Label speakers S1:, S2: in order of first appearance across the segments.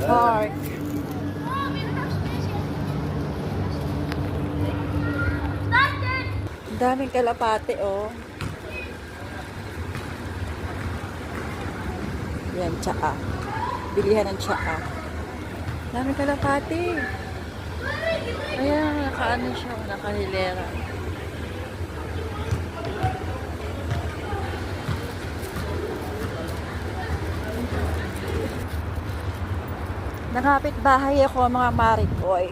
S1: Park. Ang daming kalapate, oh. Yan, tsaa. Bilihan ng tsaa. Daming kalapate. Ayan, nakaano siya, nakahilera. Nakapit bahay ako, mga marikoy.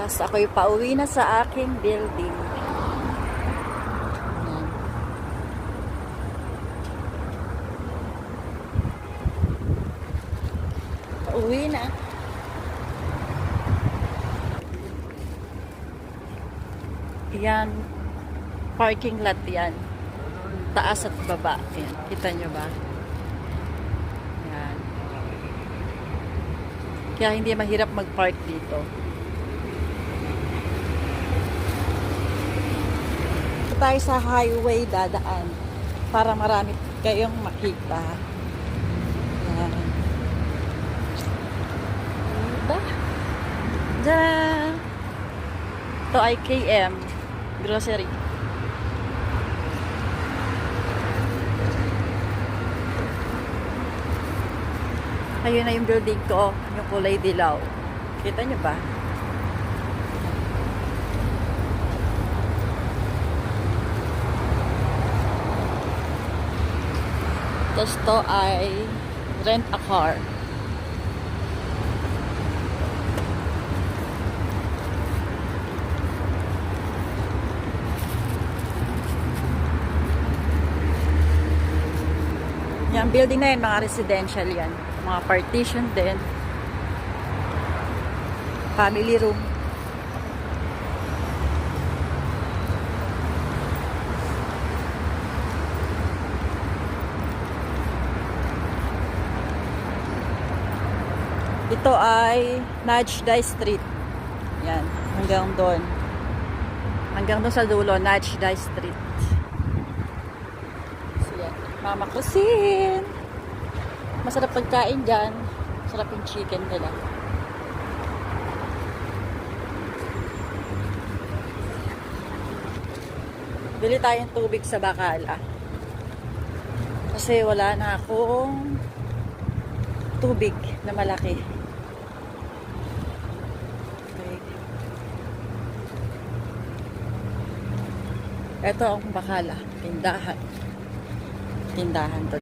S1: Tapos ako'y pauwi na sa aking building. Ayan. Pauwi na. Yan. Parking lot yan. Taas at baba. Ayan. Kita nyo ba? Ayan. Kaya hindi mahirap mag-park dito. Tayo sa highway dadaan para marami kayong makita. Ayan. Diba? Diyan. Ito ay KM Grocery. Ayun na yung building ko, yung kulay dilaw. Kita nyo ba? Tapos to ay rent a car. Yung building na yan, mga residential yan. Mga partition din. Family room. Ito ay Najdai Street. Yan, hanggang doon. Hanggang doon sa dulo, Najdai Street. So yan, Mama Cuisine. Masarap pagkain dyan. Masarap yung chicken nila. Bili tayong tubig sa Bacala. Kasi wala na akong tubig na malaki. Ito ang Bacala, tindahan. Tindahan to.